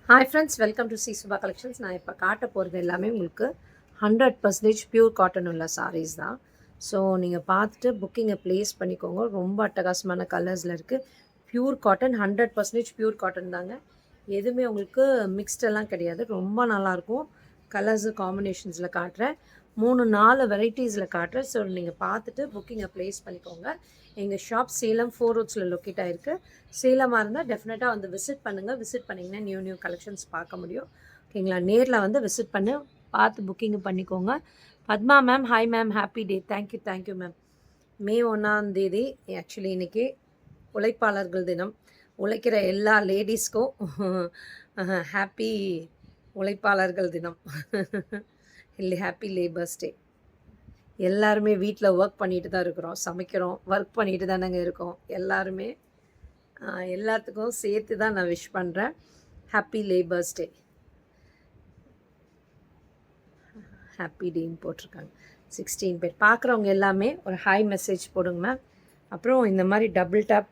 Hi friends, welcome to C Subha collections. நான் இப்போ காட்ட போகிறது எல்லாமே உங்களுக்கு 100% பியூர் காட்டன் உள்ள சாரீஸ் தான். ஸோ நீங்கள் பார்த்துட்டு புக்கிங்கை ப்ளேஸ் பண்ணிக்கோங்க. ரொம்ப அட்டகாசமான கலர்ஸில் இருக்குது. பியூர் காட்டன், 100% பியூர் காட்டன் தாங்க. எதுவுமே உங்களுக்கு மிக்ஸ்டெல்லாம் கிடையாது. ரொம்ப நல்லாயிருக்கும். கலர்ஸு காம்பினேஷன்ஸில் காட்டுறேன். 3-4 வெரைட்டிஸில் காட்டுறேன். ஸோ நீங்கள் பார்த்துட்டு புக்கிங்கை ப்ளேஸ் பண்ணிக்கோங்க. எங்கள் ஷாப் சேலம் 4 ரோட்ஸில் லொக்கேட் ஆகிருக்கு. சேலமாக இருந்தால் டெஃபினட்டாக வந்து விசிட் பண்ணுங்கள். விசிட் பண்ணிங்கன்னா நியூ கலெக்ஷன்ஸ் பார்க்க முடியும். ஓகேங்களா? நேரில் வந்து விசிட் பண்ணி பார்த்து புக்கிங் பண்ணிக்கோங்க. Padma ma'am, hi ma'am, happy day. Thank you ma'am. May 1 actually இன்றைக்கி உழைப்பாளர்கள் தினம். உழைக்கிற எல்லா லேடிஸ்க்கும் ஹாப்பி உழைப்பாளர்கள் தினம். இல்லை, ஹாப்பி லேபர்ஸ் டே. எல்லாருமே வீட்டில் ஒர்க் பண்ணிட்டு தான் இருக்கிறோம், சமைக்கிறோம், ஒர்க் பண்ணிட்டு தானேங்க இருக்கோம். எல்லாத்துக்கும் சேர்த்து தான் நான் விஷ் பண்ணுறேன். ஹாப்பி லேபர்ஸ் டே, ஹாப்பி டேன்னு போட்டிருக்காங்க. 16 பேர் பார்க்குறவங்க எல்லாமே ஒரு ஹாய் மெசேஜ் போடுங்க மேம். அப்புறம் இந்த மாதிரி டபுள் டேப்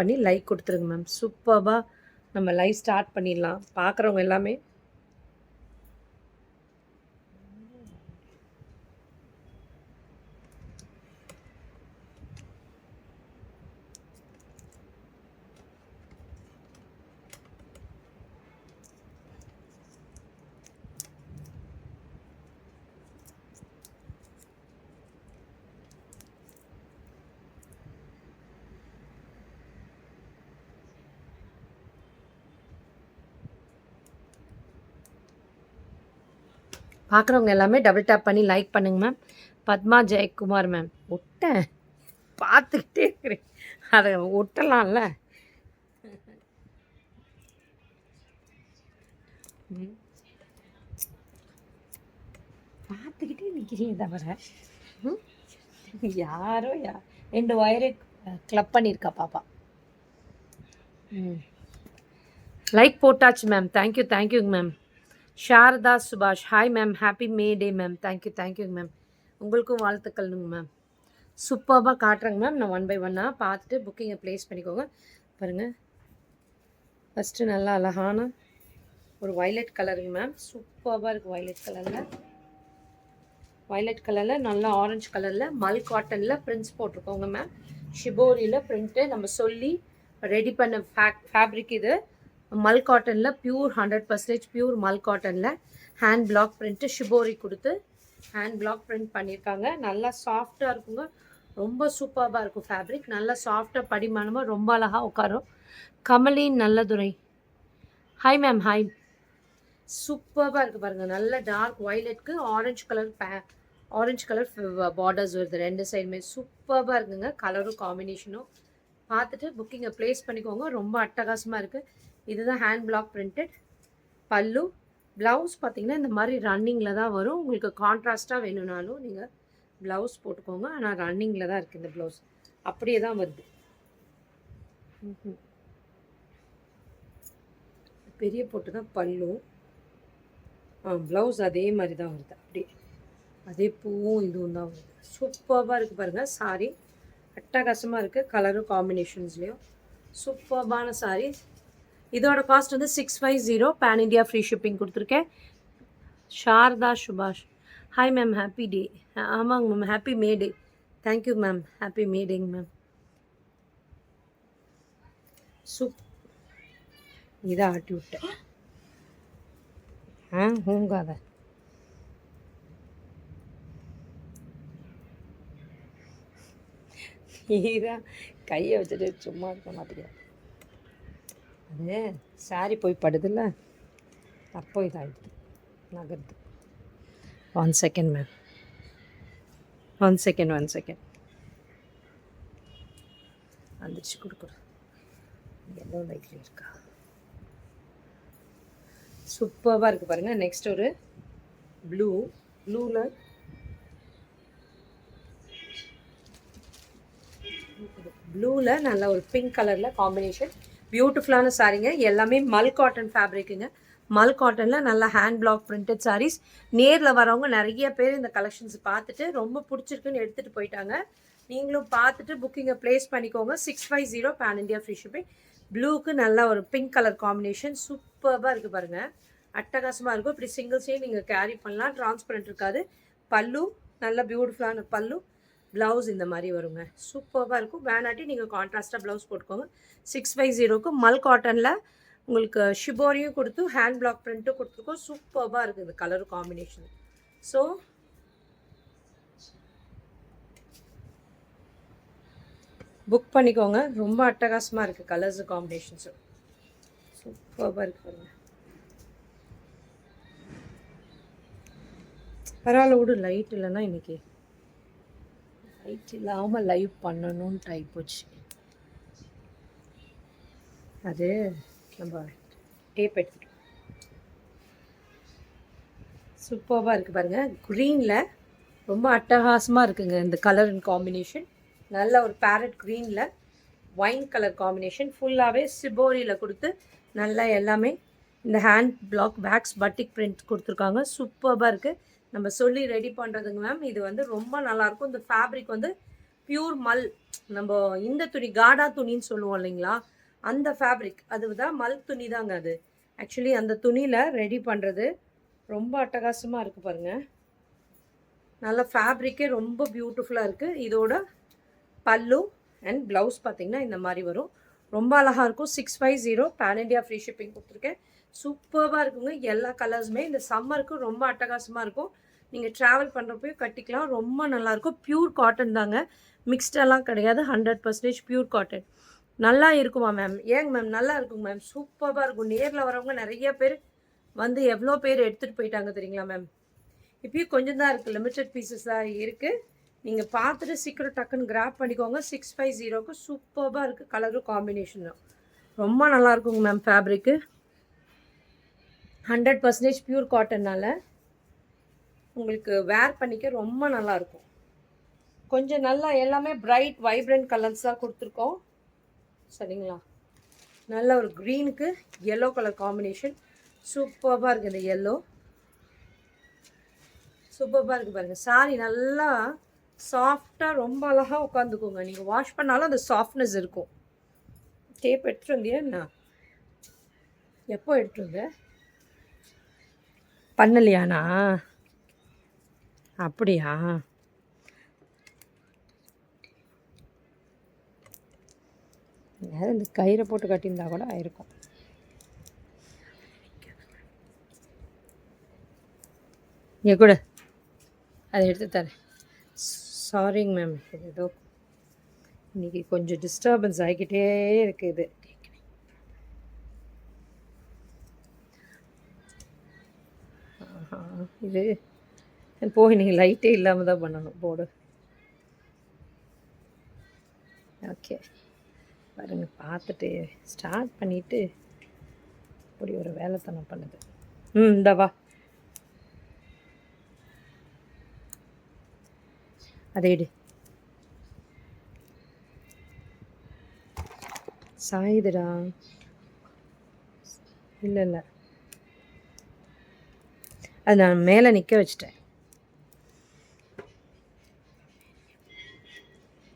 பண்ணி லைக் கொடுத்துருங்க மேம். சூப்பராக நம்ம லைவ் ஸ்டார்ட் பண்ணிடலாம். பார்க்குறவங்க எல்லாமே டபுள் டேப் பண்ணி லைக் பண்ணுங்க மேம். பத்மா ஜெயக்குமார் மேம், ஒட்டேன் பார்த்துக்கிட்டே இருக்கிறேன், அதை ஒட்டலாம்ல. பார்த்துக்கிட்டே நிற்கிறீங்க தவிர யாரோ 2 வயரை கிளப் பண்ணியிருக்கா பாப்பா. லைக் போட்டாச்சு மேம். தேங்க்யூங்க மேம். சாரதா சுபாஷ், ஹாய் மேம், ஹாப்பி மே டே மேம். தேங்க்யூங்க மேம். உங்களுக்கும் வாழ்த்துக்கள்னுங்க மேம். சூப்பராக காட்டுறேங்க மேம். நான் 1 by 1 பார்த்துட்டு புக்கிங்கை ப்ளேஸ் பண்ணிக்கோங்க. பாருங்கள், ஃபஸ்ட்டு நல்லா அழகான ஒரு வயலட் கலருங்க மேம். சூப்பராக இருக்குது வயலட் கலரில் நல்லா ஆரஞ்சு கலரில் மல் காட்டனில் பிரிண்ட்ஸ் போட்டிருக்கோங்க மேம். ஷிபோரியில் பிரிண்ட்டு நம்ம சொல்லி ரெடி பண்ண ஃபேப்ரிக் இது. மல் காட்டனில் பியூர் 100% பியூர் மல் காட்டனில் ஹேண்ட் பிளாக் பிரிண்ட்டு ஷிபோரி கொடுத்து ஹேண்ட் பிளாக் பிரிண்ட் பண்ணியிருக்காங்க. நல்லா சாஃப்டாக இருக்குங்க. ரொம்ப சூப்பராக இருக்கும் ஃபேப்ரிக். நல்லா சாஃப்டாக படிமானமாக ரொம்ப அழகாக உட்காரும். கமலின் நல்லதுரை, ஹாய் மேம், ஹாய். சூப்பராக இருக்குது பாருங்கள். நல்ல டார்க் வயலட்க்கு ஆரஞ்சு கலர் பார்டர்ஸ் வருது 2 சைடுமே. சூப்பராக இருக்குங்க. கலரும் காம்பினேஷனும் பார்த்துட்டு புக்கிங்கை ப்ளேஸ் பண்ணிக்கோங்க. ரொம்ப அட்டகாசமாக இருக்குது. இதுதான் ஹேண்ட் பிளாக் பிரிண்டட் பல்லு. ப்ளவுஸ் பார்த்திங்கன்னா இந்த மாதிரி ரன்னிங்கில் தான் வரும். உங்களுக்கு கான்ட்ராஸ்ட்டாக வேணும்னாலும் நீங்கள் ப்ளவுஸ் போட்டுக்கோங்க. ஆனால் ரன்னிங்கில் தான் இருக்குது இந்த ப்ளவுஸ். அப்படியே தான் வருது. பெரிய போட்டு தான் பல்லு. ப்ளவுஸ் அதே மாதிரி தான் வருது. அப்படியே அதே பூவும் இதுவும் தான் வருது. சூப்பராக இருக்குது பாருங்கள். சாரி அட்டகாசமாக இருக்குது. கலரும் காம்பினேஷன்ஸ்லேயும் சூப்பரான சாரீ. இதோட காஸ்ட் வந்து 650. பேன் இண்டியா ஃப்ரீ ஷிப்பிங் கொடுத்துருக்கேன். சாரதா சுபாஷ், ஹாய் மேம், ஹாப்பி டே. ஆமாங்க மேம், ஹாப்பி மே டே. தேங்க்யூ மேம், ஹாப்பி மே டேங்க மேம். இதை ஆட்டி விட்டேன். ஹூங்காத. நீதான் கையை வச்சுட்டு சும்மா இருக்க மாட்டேங்க. அது சாரி போய் படுதில்ல, அப்போ இதாகிடுது நகருது. 1 செகண்ட் மேம், 1 செகண்ட் வந்துடுச்சு. கொடுக்குறேன். எல்லோ லைட்ல இருக்கா? சூப்பராக இருக்குது பாருங்கள். நெக்ஸ்ட் ஒரு ப்ளூவில் நல்ல ஒரு பிங்க் கலரில் காம்பினேஷன். பியூட்டிஃபுல்லான சாரீங்க. எல்லாமே மல் காட்டன் ஃபேப்ரிக்குங்க. மல் காட்டனில் நல்லா ஹேண்ட் பிளாக் பிரிண்டட் சாரீஸ். நேரில் வரவங்க நிறைய பேர் இந்த கலெக்ஷன்ஸ் பார்த்துட்டு ரொம்ப பிடிச்சிருக்குன்னு எடுத்துகிட்டு போயிட்டாங்க. நீங்களும் பார்த்துட்டு புக்கிங்கை ப்ளேஸ் பண்ணிக்கோங்க. 650 பேன் இண்டியா ஃப்ரீ ஷிப்பிங். ப்ளூக்கு நல்லா ஒரு பிங்க் கலர் காம்பினேஷன் சூப்பராக இருக்குது பாருங்கள். அட்டகாசமாக இருக்கும். இப்படி சிங்கிள் செயின் நீங்கள் கேரி பண்ணலாம். டிரான்ஸ்பரண்ட் இருக்காது. பல்லு நல்ல பியூட்டிஃபுல்லான பல்லு. ப்ளவுஸ் இந்த மாதிரி வருங்க. சூப்பராக இருக்கும். வேணாட்டி நீங்கள் கான்ட்ராஸ்ட்டாக ப்ளவுஸ் போட்டுக்கோங்க. 650க்கு மல் காட்டனில் உங்களுக்கு ஷிபோரியும் கொடுத்து ஹேண்ட் பிளாக் பிரிண்ட்டும் கொடுத்துருக்கோம். சூப்பராக இருக்குது கலர் காம்பினேஷன். ஸோ புக் பண்ணிக்கோங்க. ரொம்ப அட்டகாசமாக இருக்குது கலர்ஸு காம்பினேஷன்ஸும் சூப்பராக இருக்குது பாருங்கள். பரவாயில்ல விடு, லைட் இல்லைன்னா இன்றைக்கி லைட் இல்லாமல் லைவ் பண்ணணும்னு டைப் போச்சு. அது நம்ம டேப் எடுத்துட்டோம். சூப்பராக இருக்குது பாருங்கள். க்ரீனில் ரொம்ப அட்டகாசமாக இருக்குங்க இந்த கலர் அண்ட் காம்பினேஷன். நல்ல ஒரு பேரட் க்ரீனில் ஒயின் கலர் காம்பினேஷன். ஃபுல்லாகவே சிபோரியில் கொடுத்து நல்லா எல்லாமே இந்த ஹேண்ட் பிளாக் வேக்ஸ் பட்டிக் பிரிண்ட் கொடுத்துருக்காங்க. சூப்பராக இருக்குது. நம்ம சொல்லி ரெடி பண்ணுறதுங்க மேம். இது வந்து ரொம்ப நல்லாயிருக்கும். இந்த ஃபேப்ரிக் வந்து பியூர் மல். நம்ம இந்த துணி காடா துணின்னு சொல்லுவோம் இல்லைங்களா, அந்த ஃபேப்ரிக் அதுதான் மல் துணி தாங்க அது. ஆக்சுவலி அந்த துணியில் ரெடி பண்ணுறது ரொம்ப அட்டகாசமாக இருக்குது பாருங்கள். நல்ல ஃபேப்ரிக்கே ரொம்ப பியூட்டிஃபுல்லாக இருக்குது. இதோட பல்லு அண்ட் ப்ளவுஸ் பார்த்திங்கன்னா இந்த மாதிரி வரும். ரொம்ப அழகாக இருக்கும். 650 பேன் இண்டியா ஃப்ரீ ஷிப்பிங் கொடுத்துருக்கேன். சூப்பராக இருக்குங்க. எல்லா கலர்ஸுமே இந்த சம்மருக்கு ரொம்ப அட்டகாசமாக இருக்கும். நீங்கள் ட்ராவல் பண்ணுறப்போ கட்டிக்கலாம். ரொம்ப நல்லாயிருக்கும். பியூர் காட்டன் தாங்க, மிக்ஸ்டெல்லாம் கிடையாது. 100% பியூர் காட்டன். நல்லா இருக்குமா மேம்? ஏங்க மேம் நல்லா இருக்குங்க மேம். சூப்பராக இருக்கும். நேரில் வரவங்க நிறைய பேர் வந்து எவ்வளோ பேர் எடுத்துகிட்டு போயிட்டாங்க தெரியுங்களா மேம். இப்போயும் கொஞ்சம் தான் இருக்குது, லிமிட்டட் பீசஸ் தான் இருக்குது. நீங்கள் பார்த்துட்டு சீக்கிரம் டக்குன்னு கிராப் பண்ணிக்கோங்க. 650க்கு சூப்பராக இருக்குது. கலரும் காம்பினேஷனும் ரொம்ப நல்லாயிருக்குங்க மேம். ஃபேப்ரிக்கு 100% பியூர் காட்டன்னால் உங்களுக்கு வேர் பண்ணிக்க ரொம்ப நல்லாயிருக்கும். கொஞ்சம் நல்லா எல்லாமே பிரைட் வைப்ரண்ட் கலர்ஸ் தான் கொடுத்துருக்கோம் சரிங்களா. நல்ல ஒரு க்ரீனுக்கு எல்லோ கலர் காம்பினேஷன் சூப்பராக இருக்குது. இந்த எல்லோ சூப்பராக இருக்குது பாருங்கள். சாரி நல்லா சாஃப்டாக ரொம்ப அழகாக உட்காந்துக்கோங்க. நீங்கள் வாஷ் பண்ணாலும் அந்த சாஃப்ட்னஸ் இருக்கும். டேப் எடுத்துகிட்டு வந்தியா என்ன? எப்போ எடுத்துகிட்டு வந்த? பண்ணலையாண்ணா? அப்படியா? இந்த கயிறை போட்டு கட்டியிருந்தா கூட ஆயிருக்கும். இங்கே கூட அதை எடுத்து தரேன். சாரிங்க மேம், இது ஏதோ இன்றைக்கி கொஞ்சம் டிஸ்டர்பன்ஸ் ஆகிக்கிட்டே இருக்குது. இது போய் நீங்கள் லைட்டே இல்லாமல் தான் பண்ணணும் போர்டு. ஓகே பாருங்கள், பார்த்துட்டு ஸ்டார்ட் பண்ணிவிட்டு இப்படி ஒரு வேலைத்தனம் பண்ணுது. இந்த வா அதை எடு. சாயுதுடா. இல்லை இல்லை, அது நான் மேலே நிற்க வச்சிட்டேன்.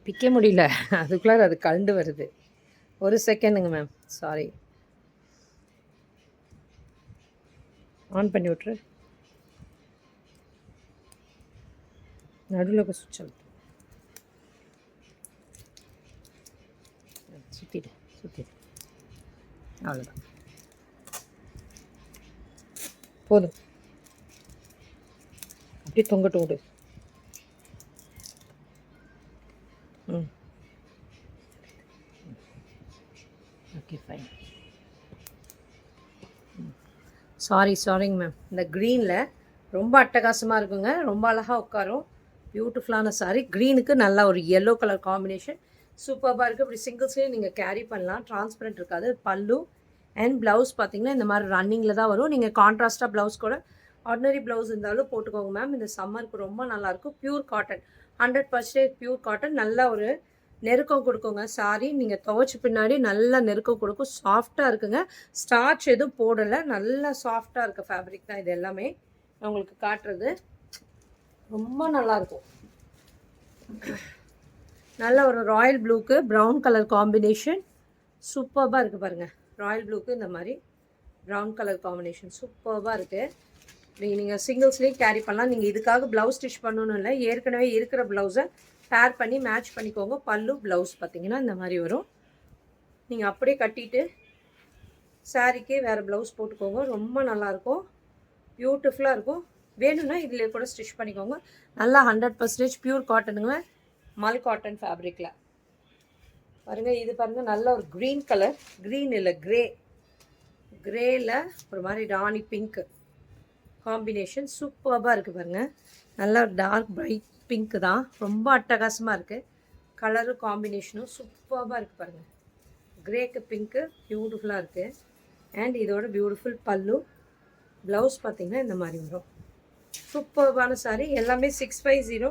பிக்க முடியல, அதுக்குள்ளார அது கலண்டு வருது. ஒரு செகண்டுங்க மேம், சாரி. ஆன் பண்ணி விட்ரு. நடுவில் சுவிட்ச் அழுத்து. சுற்றிடு சுற்றிடு, அவ்வளோதான் போதும். அப்படியே தொங்கட்டும் விடு. Okay fine. சாரிங்க மேம். இந்த க்ரீனில் ரொம்ப அட்டகாசமாக இருக்குங்க. ரொம்ப அழகாக உட்காரும். பியூட்டிஃபுல்லான சாரி. க்ரீனுக்கு நல்லா ஒரு எல்லோ கலர் காம்பினேஷன் சூப்பராக இருக்குது. இப்படி சிங்கிள்ஸ்லேயே நீங்கள் கேரி பண்ணலாம். டிரான்ஸ்பரண்ட் இருக்காது. பல்லு அண்ட் ப்ளவுஸ் பார்த்திங்கன்னா இந்த மாதிரி ரன்னிங்கில் தான் வரும். நீங்கள் கான்ட்ராஸ்ட்டாக ப்ளவுஸ் கூட ஆர்டினரி ப்ளவுஸ் இருந்தாலும் போட்டுக்கோங்க மேம். இந்த சம்மருக்கு ரொம்ப நல்லாயிருக்கும். Pure cotton, 100% pure cotton. நல்ல ஒரு நெருக்கம் கொடுக்குங்க சாரி. நீங்கள் துவைச்ச பின்னாடி நல்லா நெருக்கம் கொடுக்கும். சாஃப்டாக இருக்குங்க. ஸ்டார்ச் எதுவும் போடலை. நல்லா சாஃப்டாக இருக்க ஃபேப்ரிக் தான் இது எல்லாமே. உங்களுக்கு காட்டுறது ரொம்ப நல்லாயிருக்கும். நல்ல ஒரு ராயல் ப்ளூக்கு ப்ரௌன் கலர் காம்பினேஷன் சூப்பர்பாக இருக்குது பாருங்கள். ராயல் ப்ளூக்கு இந்த மாதிரி ப்ரௌன் கலர் காம்பினேஷன் சூப்பர்பாக இருக்குது. நீங்கள் சிங்கிள்ஸ்லேயும் கேரி பண்ணலாம். நீங்கள் இதுக்காக ப்ளவுஸ் ஸ்டிச் பண்ணணும் இல்லை, ஏற்கனவே இருக்கிற ப்ளவுஸை பேர் பண்ணி மேட்ச் பண்ணிக்கோங்க. பல்லு ப்ளவுஸ் பார்த்தீங்கன்னா இந்த மாதிரி வரும். நீங்கள் அப்படியே கட்டிட்டு சாரீக்கே வேறு ப்ளவுஸ் போட்டுக்கோங்க. ரொம்ப நல்லாயிருக்கும், பியூட்டிஃபுல்லாக இருக்கும். வேணும்னா இதிலே கூட ஸ்டிச் பண்ணிக்கோங்க. நல்லா 100% பியூர் காட்டனுங்க, மல் காட்டன் ஃபேப்ரிக்கில் பாருங்கள். இது பாருங்கள், நல்ல ஒரு க்ரீன் கலர், க்ரீன் இல்லை கிரேயில் ஒரு மாதிரி ராணி பிங்க்கு காம்பினேஷன் சூப்பராக இருக்குது பாருங்கள். நல்ல ஒரு டார்க் பிரைட் பிங்க்கு தான், ரொம்ப அட்டகாசமாக இருக்குது. கலரும் காம்பினேஷனும் சூப்பராக இருக்குது பாருங்கள். கிரேக்கு பிங்க்கு பியூட்டிஃபுல்லாக இருக்குது. அண்ட் இதோட பியூட்டிஃபுல் பல்லு, ப்ளவுஸ் பார்த்திங்கன்னா இந்த மாதிரி வரும். சூப்பர்பான சாரீ. எல்லாமே 650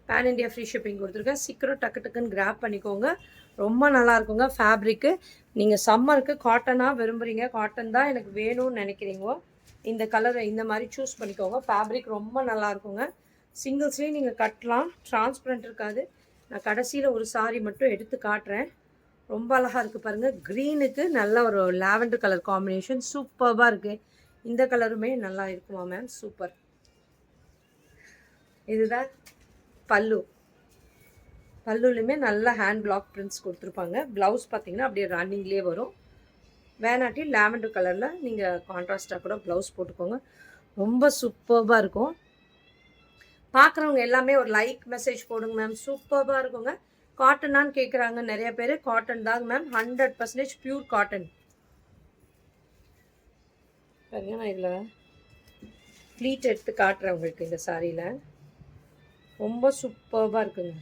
பேன் இண்டியா ஃப்ரீ ஷிப்பிங் கொடுத்துருக்கேன். சீக்கிரம் டக்குன்னு கிராப் பண்ணிக்கோங்க. ரொம்ப நல்லா இருக்குங்க ஃபேப்ரிக்கு. நீங்கள் சம்மருக்கு காட்டனாக விரும்புகிறீங்க, காட்டன் தான் எனக்கு வேணும்னு நினைக்கிறீங்களோ இந்த கலரை இந்த மாதிரி சூஸ் பண்ணிக்கோங்க. ஃபேப்ரிக் ரொம்ப நல்லா இருக்குங்க. சிங்கிள்ஸ்லேயும் நீங்கள் கட்டலாம், டிரான்ஸ்பரண்ட் இருக்காது. நான் கடைசியில் ஒரு சாரீ மட்டும் எடுத்து காட்டுறேன். ரொம்ப அழகாக இருக்குது பாருங்கள். க்ரீனுக்கு நல்ல ஒரு லாவெண்டர் கலர் காம்பினேஷன் சூப்பராக இருக்குது. இந்த கலருமே நல்லா இருக்குமா மேம்? சூப்பர். இதுதான் பல்லுலையுமே நல்ல ஹேண்ட் பிளாக் பிரிண்ட்ஸ் கொடுத்துருப்பாங்க. ப்ளவுஸ் பார்த்திங்கன்னா அப்படியே ரன்னிங்லேயே வரும். வேணாட்டி லாவெண்டர் கலரில் நீங்கள் கான்ட்ராஸ்டாக கூட ப்ளவுஸ் போட்டுக்கோங்க. ரொம்ப சூப்பராக இருக்கும். பார்க்குறவங்க எல்லாமே ஒரு லைக் மெசேஜ் போடுங்க மேம். சூப்பராக இருக்குங்க. காட்டனான்னு கேட்குறாங்க நிறைய பேர். காட்டன் தாங்க மேம், 100% பியூர் காட்டன். பாருங்க, நான் இதில் ப்ளீட் எடுத்து காட்டுறேன் உங்களுக்கு. இந்த சாரியில் ரொம்ப சூப்பராக இருக்குங்க.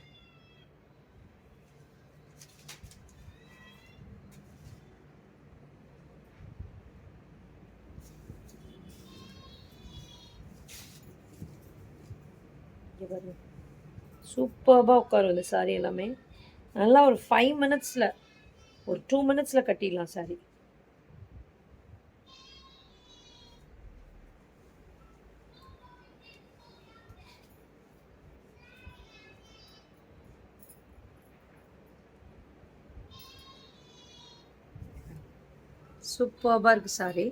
சூப்பராக உட்காரும் இந்த சாரி எல்லாமே. நல்லா ஒரு 5 மினிட்ஸில், ஒரு 2 மினிட்ஸில் கட்டிடலாம் சாரி. சூப்பராக இருக்குது சாரி.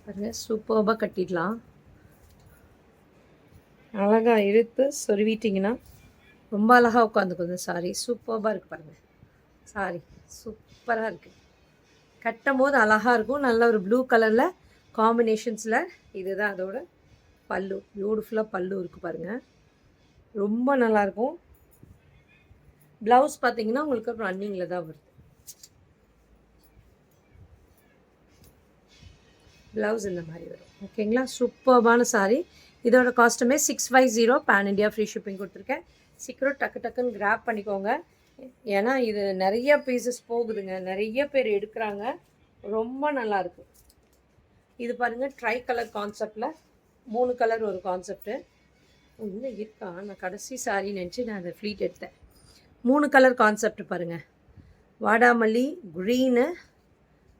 பாருங்க, சூப்பராக கட்டிடலாம். அழகாக இழுத்து சொருவிட்டிங்கன்னா ரொம்ப அழகாக உட்காந்துக்கும் சாரி. சூப்பராக இருக்குது பாருங்கள். சாரி சூப்பராக இருக்குது. கட்டும் போது அழகாக இருக்கும். நல்ல ஒரு ப்ளூ கலரில் காம்பினேஷன்ஸில். இதுதான் அதோட பல்லு. பியூட்டிஃபுல்லாக பல்லு இருக்குது பாருங்கள். ரொம்ப நல்லாயிருக்கும். ப்ளவுஸ் பார்த்தீங்கன்னா உங்களுக்கு ரன்னிங்கில் தான் வருது. ப்ளவுஸ் இந்த மாதிரி வரும். ஓகேங்களா? சூப்பர்பான சாரீ. இதோட காஸ்ட்டுமே 650 பேன் இண்டியா ஃப்ரீ ஷிப்பிங் கொடுத்துருக்கேன். சீக்கிரம் டக்குன்னு கிராப் பண்ணிக்கோங்க. ஏன்னா இது நிறைய பீசஸ் போகுதுங்க, நிறைய பேர் எடுக்கிறாங்க. ரொம்ப நல்லாயிருக்கு. இது பாருங்கள், ட்ரை கலர் கான்செப்டில் 3 கலர் ஒரு கான்செப்ட்டு. இன்னும் இருக்கா? நான் கடைசி சாரி நினச்சி நான் அதை ஃப்ளீட் எடுத்தேன். 3 கலர் கான்செப்ட் பாருங்கள். வாடாமல்லி, க்ரீனு,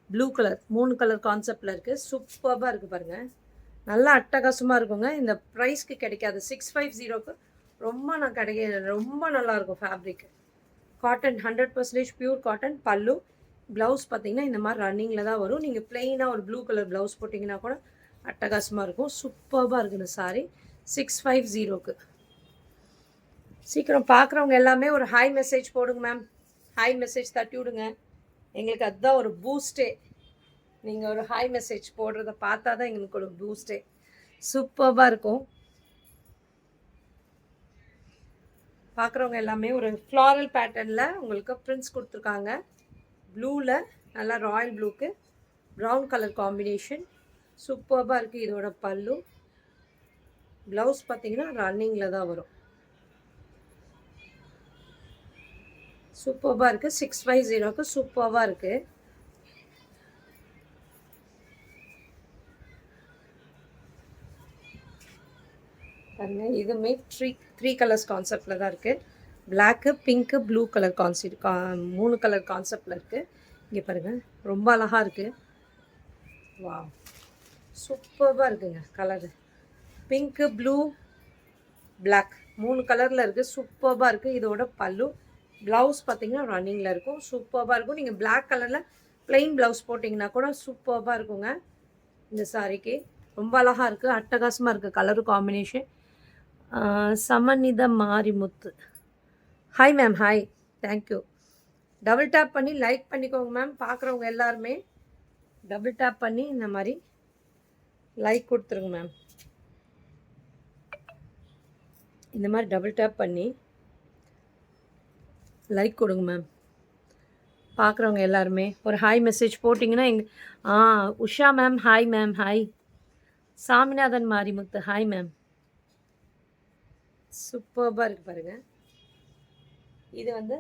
ப்ளூ கலர், 3 கலர் கான்செப்டில் இருக்குது. சூப்பராக இருக்குது பாருங்கள். நல்லா அட்டகாசமாக இருக்குங்க. இந்த ப்ரைஸ்க்கு கிடைக்காது. 650க்கு ரொம்ப நல்லாயிருக்கும் ஃபேப்ரிக். Cotton 100% pure cotton. பல்லு, ப்ளவுஸ் பார்த்திங்கன்னா இந்த மாதிரி ரன்னிங்கில் தான் வரும். நீங்கள் ப்ளெயினாக ஒரு ப்ளூ கலர் ப்ளவுஸ் போட்டிங்கன்னா கூட அட்டகாசமாக இருக்கும். சூப்பராக இருக்குது இந்த சாரீ. 650க்கு சீக்கிரம் பார்க்குறவங்க எல்லாமே ஒரு ஹாய் மெசேஜ் போடுங்க மேம். ஹாய் மெசேஜ் தட்டி விடுங்க. எங்களுக்கு அதுதான் ஒரு பூஸ்டே. நீங்கள் ஒரு ஹாய் மெசேஜ் போடுறத பார்த்தா தான் எங்களுக்கு ஒரு பூஸ்டே. சூப்பராக இருக்கும். பார்க்குறவங்க எல்லாமே ஒரு ஃப்ளாரல் பேட்டர்னில் உங்களுக்கு பிரிண்ட்ஸ் கொடுத்துருக்காங்க. ப்ளூவில் நல்லா ராயல் ப்ளூக்கு ப்ரௌன் கலர் காம்பினேஷன் சூப்பராக இருக்குது. இதோட பல்லு, ப்ளவுஸ் பார்த்தீங்கன்னா ரன்னிங்கில் தான் வரும். சூப்பராக இருக்குது. 650க்கு சூப்பராக இருக்குது. பாருங்க, இதுவுமே த்ரீ கலர்ஸ் கான்செப்டில் தான் இருக்குது. Black, pink, blue colour 3 colour கான்செப்டில் இருக்குது. இங்கே பாருங்கள், ரொம்ப அழகாக இருக்குது. வா, சூப்பராக இருக்குங்க கலரு. பிங்க்கு, ப்ளூ, பிளாக் 3 கலரில் இருக்குது. சூப்பராக இருக்குது. இதோட பல்லு. ப்ளவுஸ் பார்த்தீங்கன்னா ரன்னிங்கில் இருக்கும். சூப்பராக இருக்கும். நீங்கள் பிளாக் கலரில் ப்ளெயின் ப்ளவுஸ் போட்டிங்கன்னா கூட சூப்பராக இருக்குங்க. இந்த சாரிக்கு ரொம்ப அழகாக இருக்குது. அட்டகாசமாக இருக்குது கலரு காம்பினேஷன். சமநித Marimuthu. Hi ma'am, hi, thank you. Double tap பண்ணி லைக் பண்ணிக்கோங்க மேம். பார்க்குறவங்க எல்லாருமே டபுள் டேப் பண்ணி இந்த மாதிரி லைக் கொடுத்துருங்க மேம். இந்த மாதிரி டபுள் டேப் பண்ணி லைக் கொடுங்க மேம். பார்க்குறவங்க எல்லாருமே ஒரு ஹாய் மெசேஜ் போட்டிங்கன்னா Usha ma'am, hi ma'am, hi. Saminathan Marimuthu, hi ma'am. சூப்பராக இருக்குது பாருங்கள். இது வந்து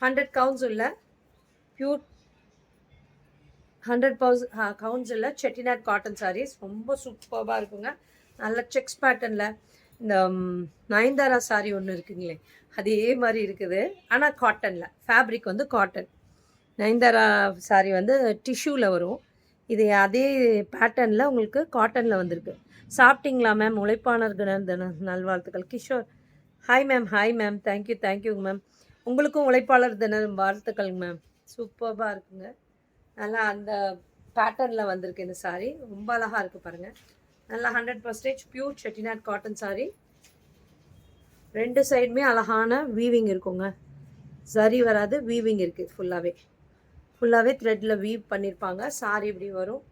100 கவுண்ட்ஸ் உள்ள பியூர் 100 கவுண்ட்ஸ் உள்ள செட்டிநாட் காட்டன் சாரீஸ். ரொம்ப சூப்பராக இருக்குங்க. நல்ல செக்ஸ் பேட்டர்னில் இந்த நயன்தாரா சாரீ ஒன்று இருக்குங்களே அதே மாதிரி இருக்குது. ஆனால் காட்டனில், ஃபேப்ரிக் வந்து காட்டன். நயன்தாரா சாரீ வந்து டிஷ்யூவில் வரும். இது அதே பேட்டர்னில் உங்களுக்கு காட்டனில் வந்திருக்கு. சாப்பிட்டீங்களா மேம்? உழைப்பாளர் தின நல்வாழ்த்துக்கள். Kishore, hi ma'am, hi ma'am, thank you, தேங்க்யூங்க மேம். உங்களுக்கும் உழைப்பாளர் தின வாழ்த்துக்கள்ங்க மேம். சூப்பராக இருக்குங்க. நல்லா அந்த பேட்டர்னில் வந்திருக்கு இந்த சாரீ. ரொம்ப அழகாக இருக்குது பாருங்கள். நல்லா 100% பியூர் செட்டிநாட் காட்டன் சாரீ. 2 சைடுமே அழகான வீவிங் இருக்குங்க. சரி வராது, வீவிங் இருக்குது. ஃபுல்லாகவே த்ரெட்டில் வீவ் பண்ணியிருப்பாங்க. சாரீ இப்படி வரும்.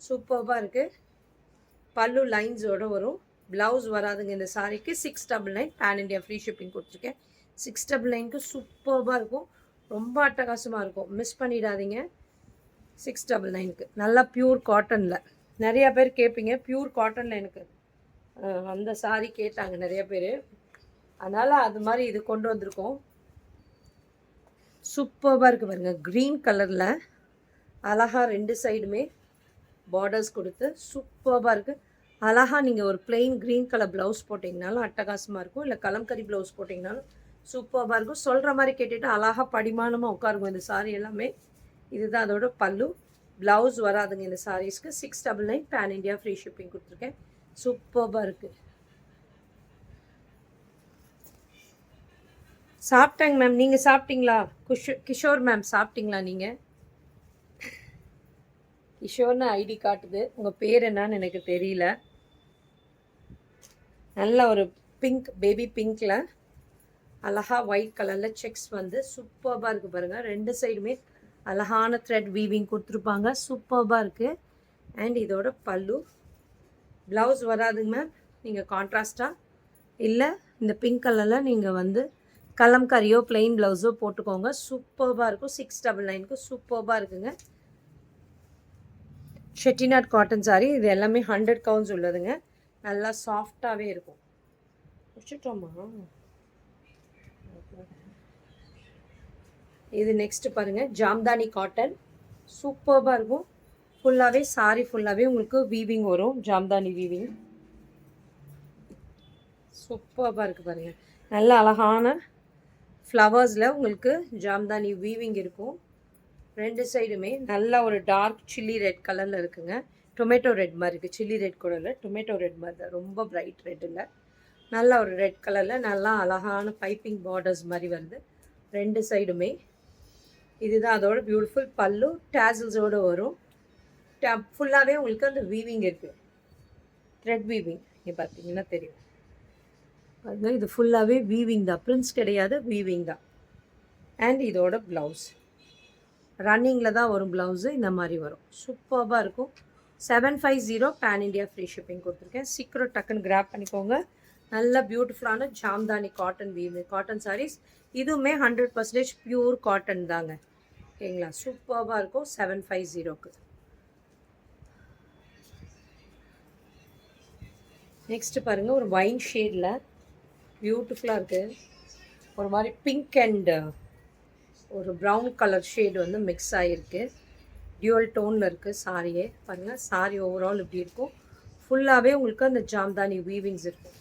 சூப்பராக இருக்குது. பல்லு லைன்ஸோடு வரும். ப்ளவுஸ் வராதுங்க இந்த சாரீக்கு. 699 பேன் இண்டியா ஃப்ரீ ஷிப்பிங் கொடுத்துருக்கேன். 699க்கு சூப்பராக இருக்கும். ரொம்ப அட்டகாசமாக இருக்கும். மிஸ் பண்ணிடாதீங்க. 699க்கு நல்லா பியூர் காட்டனில். நிறையா பேர் கேட்பீங்க பியூர் காட்டனில் எனக்கு அந்த சாரீ கேட்டாங்க நிறைய பேர். அதனால் அது மாதிரி இது கொண்டு வந்திருக்கோம். சூப்பராக இருக்குது பாருங்கள். க்ரீன் கலரில் அழகாக 2 சைடுமே பார்டர்ஸ் கொடுத்து சூப்பராக இருக்குது. அழகாக நீங்கள் ஒரு பிளெயின் க்ரீன் கலர் ப்ளவுஸ் போட்டிங்கனாலும் அட்டகாசமாக இருக்கும். இல்லை கலம்கரி ப்ளவுஸ் போட்டிங்கனாலும் சூப்பராக இருக்கும். சொல்கிற மாதிரி கேட்டுட்டு அழகாக படிமானமாக உட்காருக்கும் இந்த சாரீ எல்லாமே. இதுதான் அதோட பல்லு. ப்ளவுஸ் வராதுங்க இந்த சாரீஸ்க்கு. 699 பேன் இண்டியா ஃப்ரீ ஷிப்பிங் கொடுத்துருக்கேன். சூப்பராக இருக்குது. சாப்பிட்டாங்க மேம். நீங்கள் சாப்பிட்டீங்களா? கிஷோர் மேம், சாப்பிட்டீங்களா நீங்கள்? கிஷோர்னு ஐடி காட்டுது. உங்கள் பேர் என்னன்னு எனக்கு தெரியல. நல்ல ஒரு பிங்க், பேபி பிங்க்கில் அழகாக ஒயிட் கலரில் செக்ஸ் வந்து சூப்பராக இருக்குது பாருங்கள். 2 சைடுமே அழகான த்ரெட் வீவிங் கொடுத்துருப்பாங்க. சூப்பராக இருக்குது. அண்ட் இதோட பல்லு. ப்ளவுஸ் வராதுங்க மேம். நீங்கள் கான்ட்ராஸ்டாக இல்லை இந்த பிங்க் கலரில் நீங்கள் வந்து கலம்கரியோ பிளெயின் ப்ளவுஸோ போட்டுக்கோங்க. சூப்பராக இருக்கும். 699க்கு சூப்பராக இருக்குங்க. செட்டிநாட் காட்டன் சாரீ. இது எல்லாமே 100 கவுண்ட்ஸ் உள்ளதுங்க. நல்லா சாஃப்டாகவே இருக்கும். வச்சுட்டோமா? இது நெக்ஸ்ட்டு பாருங்கள். ஜாம்தானி காட்டன். சூப்பராக இருக்கும். ஃபுல்லாகவே சாரீ ஃபுல்லாகவே உங்களுக்கு வீவிங் வரும். ஜாம்தானி வீவிங் சூப்பராக இருக்குது பாருங்கள். நல்ல அழகான ஃப்ளவர்ஸில் உங்களுக்கு ஜாம்தானி வீவிங் இருக்கும். 2 சைடுமே நல்ல ஒரு டார்க் சில்லி ரெட் கலரில் இருக்குங்க. டொமேட்டோ ரெட் மாதிரி இருக்குது. சில்லி ரெட் கூட இல்லை, டொமேட்டோ ரெட் மாதிரி தான். ரொம்ப பிரைட் ரெட் இல்லை, நல்ல ஒரு ரெட் கலரில் நல்லா அழகான பைப்பிங் பார்டர்ஸ் மாதிரி வருது 2 சைடுமே. இதுதான் அதோட பியூட்டிஃபுல் பல்லு. டேசல்ஸோடு வரும். ஃபுல்லாகவே உங்களுக்கு அந்த வீவிங் இருக்குது. த்ரெட் வீவிங் இங்கே பார்த்தீங்கன்னா தெரியும். அதுதான் இது ஃபுல்லாகவே வீவிங் தான். பிரிண்ட்ஸ் கிடையாது, வீவிங் தான். அண்ட் இதோட ப்ளவுஸ் ரன்னிங்கில் தான் வரும். ப்ளவுஸு இந்த மாதிரி வரும். சூப்பராக இருக்கும். 750 பேன் இண்டியா ஃப்ரீ ஷிப்பிங் கொடுத்துருக்கேன். சீக்கிரம் டக்குன்னு கிராப் பண்ணிக்கோங்க. நல்ல பியூட்டிஃபுல்லான ஜாம்தானி காட்டன் காட்டன் சாரீஸ். இதுவுமே 100% பியூர் காட்டன் தாங்க. ஓகேங்களா? சூப்பராக இருக்கும். 750க்கு. நெக்ஸ்ட்டு பாருங்கள். ஒரு வைன் ஷேடில் பியூட்டிஃபுல்லாக இருக்குது. ஒரு மாதிரி பிங்க் அண்ட் ஒரு ப்ரௌன் கலர் ஷேடு வந்து மிக்ஸ் ஆகிருக்கு. டியூவல் டோனில் இருக்குது சாரியே. பாருங்கள் சாரி ஓவரால் இப்படி இருக்கும். ஃபுல்லாகவே உங்களுக்கு அந்த ஜாம்தானி வீவிங்ஸ் இருக்கும்.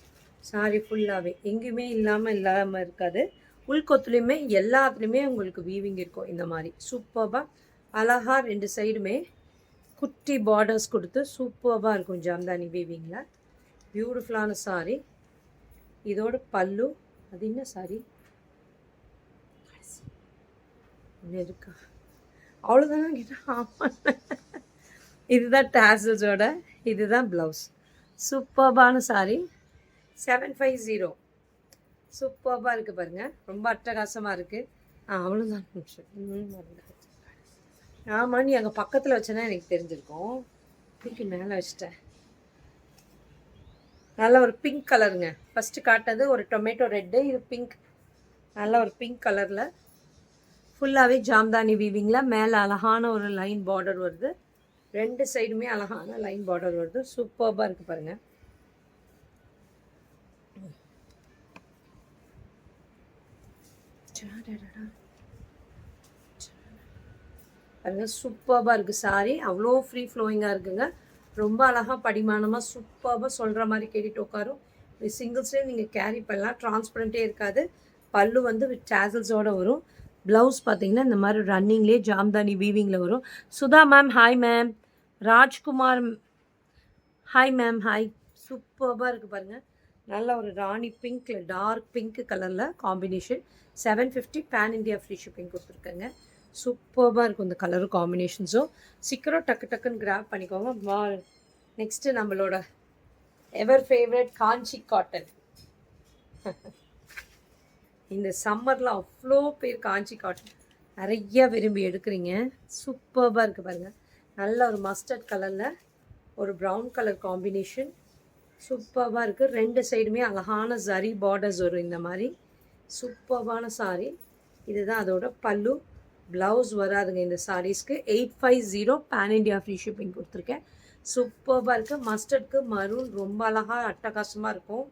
சாரி ஃபுல்லாகவே எங்கேயுமே இல்லாமல் இருக்காது. உள்கொத்துலேயுமே எல்லாத்துலேயுமே உங்களுக்கு வீவிங் இருக்கும். இந்த மாதிரி சூப்பராக அழகாக 2 சைடுமே குட்டி பார்டர்ஸ் கொடுத்து சூப்பராக இருக்கும் ஜாம்தானி வீவிங்கில். பியூட்டிஃபுல்லான சாரி. இதோட பல்லு. அது என்ன சாரி இருக்கா? அவ்வளோதானே கேட்டால் ஆமாம். இதுதான் டேசல்ஸோட, இதுதான் ப்ளவுஸ். சூப்பர்பான சாரி. 750. சூப்பர்பாக இருக்குது பாருங்கள். ரொம்ப அட்டகாசமாக இருக்குது. அவ்வளோதான். ஆமாம், நீ அங்கே பக்கத்தில் வச்சேன்னா எனக்கு தெரிஞ்சிருக்கும். தூக்கி மேலே வச்சிட்டேன். நல்ல ஒரு பிங்க் கலருங்க. ஃபஸ்ட்டு காட்டினது ஒரு டொமேட்டோ ரெட்டு, இது பிங்க். நல்ல ஒரு பிங்க் கலரில் ஃபுல்லாகவே ஜாம்தானி வீவிங்கில். மேலே அழகான ஒரு லைன் பார்டர் வருது. 2 சைடுமே அழகான லைன் பார்டர் வருது. சூப்பர்பாக இருக்குது பாருங்கள். பாருங்கள், சூப்பராக இருக்குது சாரி. அவ்வளோ ஃப்ரீ ஃப்ளோயிங்காக இருக்குங்க. ரொம்ப அழகாக படிமானமாக சூப்பராக சொல்கிற மாதிரி கேட்டுட்டு உட்காரும். இது சிங்கிள்ஸ்லேயே நீங்கள் கேரி பண்ணலாம். டிரான்ஸ்பரண்ட்டே இருக்காது. பல்லு வந்து வித் டேசல்ஸோடு வரும். ப்ளவுஸ் பார்த்தீங்கன்னா இந்த மாதிரி ரன்னிங்லேயே ஜாம்தானி வீவிங்கில் வரும். Sudha ma'am hi ma'am. Rajkumar hi ma'am hi. சூப்பராக இருக்குது பாருங்கள். நல்ல ஒரு ராணி பிங்க்கில் டார்க் பிங்க் கலரில் combination. 750 pan India free shipping கொடுத்துருக்கேங்க. சூப்பராக இருக்கும் இந்த கலரும் காம்பினேஷன்ஸும். சீக்கிரம் டக்குன்னு கிராப் பண்ணிக்கோங்க. நெக்ஸ்ட்டு நம்மளோட எவர் ஃபேவரட் காஞ்சி காட்டன். இந்த சம்மரில் அவ்வளோ பேர் காஞ்சி காட்டன் நிறையா விரும்பி எடுக்கிறீங்க. சூப்பராக இருக்குது பாருங்கள். நல்ல ஒரு மஸ்டர்ட் கலரில் ஒரு ப்ரௌன் கலர் காம்பினேஷன். சூப்பராக இருக்குது. 2 சைடுமே அழகான ஜரி பார்டர்ஸ் வரும் இந்த மாதிரி. சூப்பரான சாரி. இதுதான் அதோட பல்லு. ப்ளவுஸ் வராதுங்க இந்த சாரீஸ்க்கு. 850 பேன் இண்டியா ஃப்ரீ ஷிப்பிங் கொடுத்துருக்கேன். சூப்பராக இருக்குது. மஸ்டர்டுக்கு மரூன் ரொம்ப அழகாக அட்டகாசமாக இருக்கும்.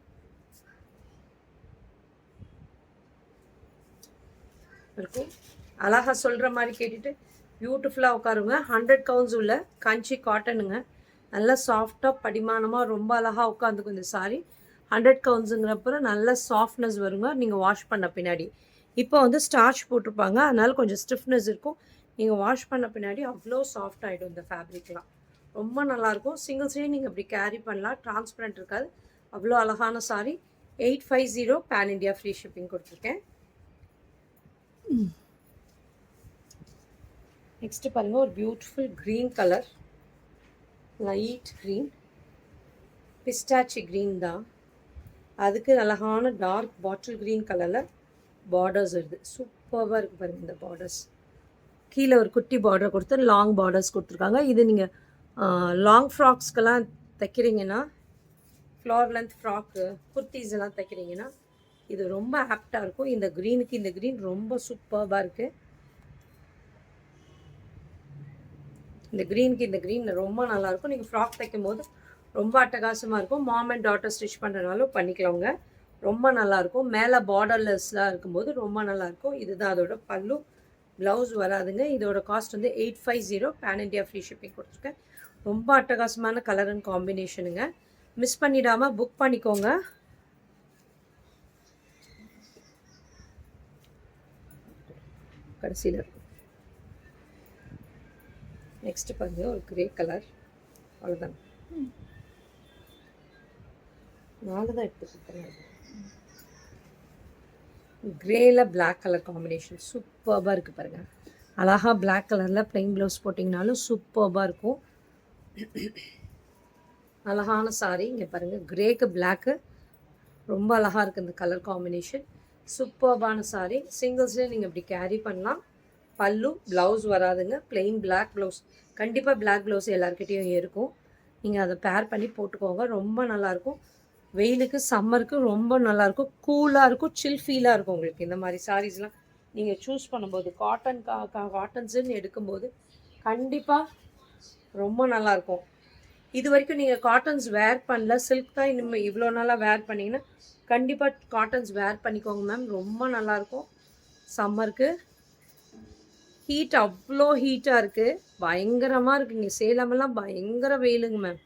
அழகாக சொல்கிற மாதிரி கேட்டுட்டு பியூட்டிஃபுல்லாக உட்காருங்க. 100 கவுண்ட்ஸ் உள்ள காஞ்சி காட்டனுங்க. நல்லா சாஃப்டாக படிமானமாக ரொம்ப அழகாக உட்காந்துக்கும் இந்த சாரி. 100 கவுண்ட்ஸுங்கிறப்ப நல்ல சாஃப்ட்னஸ் வருங்க நீங்கள் வாஷ் பண்ண பின்னாடி. இப்போ வந்து ஸ்டார்ச் போட்டிருப்பாங்க, அதனால் கொஞ்சம் ஸ்டிஃப்னஸ் இருக்கும். நீங்கள் வாஷ் பண்ண பின்னாடி அவ்வளோ சாஃப்ட் ஆகிடும் இந்த ஃபேப்ரிக்லாம். ரொம்ப நல்லாயிருக்கும். சிங்கிள்ஸ்லேயே நீங்கள் இப்படி கேரி பண்ணலாம். டிரான்ஸ்பரண்ட் இருக்காது. அவ்வளோ அழகான sari. 850 pan India free shipping கொடுத்துருக்கேன். நெக்ஸ்ட்டு பாருங்கள், ஒரு beautiful green colour. Light green, pistachio green தான். அதுக்கு அழகான டார்க் பாட்டில் க்ரீன் கலரில் பார்டர்ஸ் வருது. சூப்பராக இருக்குது பாருங்கள் இந்த பார்டர்ஸ். கீழே ஒரு குட்டி பார்டர் கொடுத்து லாங் பார்டர்ஸ் கொடுத்துருக்காங்க. இது நீங்கள் லாங் ஃப்ராக்ஸ்க்கெல்லாம் தைக்கிறீங்கன்னா, ஃப்ளார் லென்த் ஃப்ராக்கு குர்த்திஸ் எல்லாம் தைக்கிறீங்கன்னா இது ரொம்ப ஆப்டாக இருக்கும். இந்த க்ரீனுக்கு இந்த க்ரீன் ரொம்ப சூப்பராக இருக்குது. இந்த க்ரீனுக்கு இந்த க்ரீன் ரொம்ப நல்லாயிருக்கும். நீங்கள் ஃப்ராக் தைக்கும் போது ரொம்ப அட்டகாசமாக இருக்கும். மாம் அண்ட் டாட்டர் ஸ்டிச் பண்ணுறதுனாலும் பண்ணிக்கலாங்க. ரொம்ப நல்லாயிருக்கும். மேலே பார்டர்லெஸ்லாம் இருக்கும்போது ரொம்ப நல்லாயிருக்கும். இதுதான் அதோட பல்லு. ப்ளவுஸ் வராதுங்க. இதோட காஸ்ட் வந்து 850 பேன் இண்டியா ஃப்ரீ ஷிப்பிங் கொடுத்துருக்கேன். ரொம்ப அட்டகாசமான கலர் அண்ட் காம்பினேஷனுங்க. மிஸ் பண்ணிடாமல் புக் பண்ணிக்கோங்க. கடைசியில் இருக்கும். நெக்ஸ்ட்டு பாருங்க, ஒரு கிரே கலர். அவ்வளோதான், 4 தான் எடுத்துக்கிட்டேன். கிரேயில் பிளாக் கலர் காம்பினேஷன் சூப்பராக இருக்குது பாருங்கள். அழகாக பிளாக் கலரில் ப்ளைன் ப்ளவுஸ் போட்டிங்கனாலும் சூப்பராக இருக்கும். அழகான சாரி. இங்கே பாருங்கள், கிரேக்கு பிளாக்கு ரொம்ப அழகாக இருக்குது இந்த கலர் காம்பினேஷன். சூப்பர்பான சாரி. சிங்கிள்ஸ்லேயே நீங்கள் இப்படி கேரி பண்ணலாம். பல்லு, ப்ளவுஸ் வராதுங்க. Plain black blouse. கண்டிப்பாக பிளாக் ப்ளவுஸ் எல்லாருக்கிட்டேயும் இருக்கும். நீங்கள் அதை பேர் பண்ணி போட்டுக்கோங்க. ரொம்ப நல்லாயிருக்கும். வெயிலுக்கு சம்மருக்கு ரொம்ப நல்லாயிருக்கும். கூலாக இருக்கும். சில் ஃபீலாக இருக்கும் உங்களுக்கு. இந்த மாதிரி சாரீஸ்லாம் நீங்கள் சூஸ் பண்ணும்போது காட்டன்ஸுன்னு எடுக்கும்போது கண்டிப்பாக ரொம்ப நல்லாயிருக்கும். இது வரைக்கும் நீங்கள் காட்டன்ஸ் வேர் பண்ணல, சில்க் தான் இனிமேல் இவ்வளோ நாளாக வேர் பண்ணிங்கன்னா கண்டிப்பாக காட்டன்ஸ் வேர் பண்ணிக்கோங்க மேம். ரொம்ப நல்லாயிருக்கும். சம்மருக்கு ஹீட் அவ்வளோ ஹீட்டாக இருக்குது. பயங்கரமாக இருக்குங்க. சேலமெல்லாம் பயங்கர வெயிலுங்க மேம்.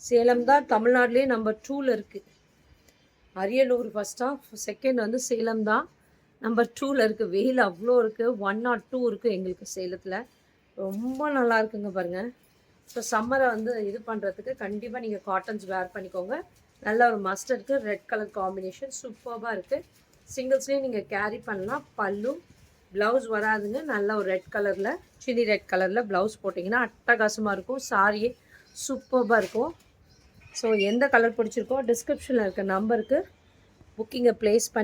சேலம் தான் தமிழ்நாட்டிலே நம்பர் 2ல் இருக்குது. அரியலூர் ஃபஸ்ட்டாக, செகண்ட் வந்து சேலம் தான் நம்பர் 2ல் இருக்குது. வெயில் அவ்வளோ இருக்குது. 102 இருக்குது எங்களுக்கு சேலத்தில். ரொம்ப நல்லா இருக்குங்க பாருங்கள். ஸோ சம்மரை வந்து இது பண்ணுறதுக்கு கண்டிப்பாக நீங்கள் காட்டன்ஸ் வேர் பண்ணிக்கோங்க. நல்ல ஒரு மஸ்டர்டுக்கு ரெட் கலர் காம்பினேஷன் சூப்பராக இருக்குது. சிங்கிள்ஸ்லேயும் நீங்கள் கேரி பண்ணலாம். பல்லு ப்ளவுஸ் வராதுங்க. நல்ல ஒரு ரெட் கலரில் சில்லி ரெட் கலரில் ப்ளவுஸ் போட்டிங்கன்னா அட்டகாசமாக இருக்கும். சாரியே சூப்பராக இருக்கும். ஸோ எந்த கலர் பிடிச்சிருக்கோ டிஸ்கிரிப்ஷனில் இருக்க நம்பருக்கு புக்கிங்கை ப்ளேஸ் பண்ணி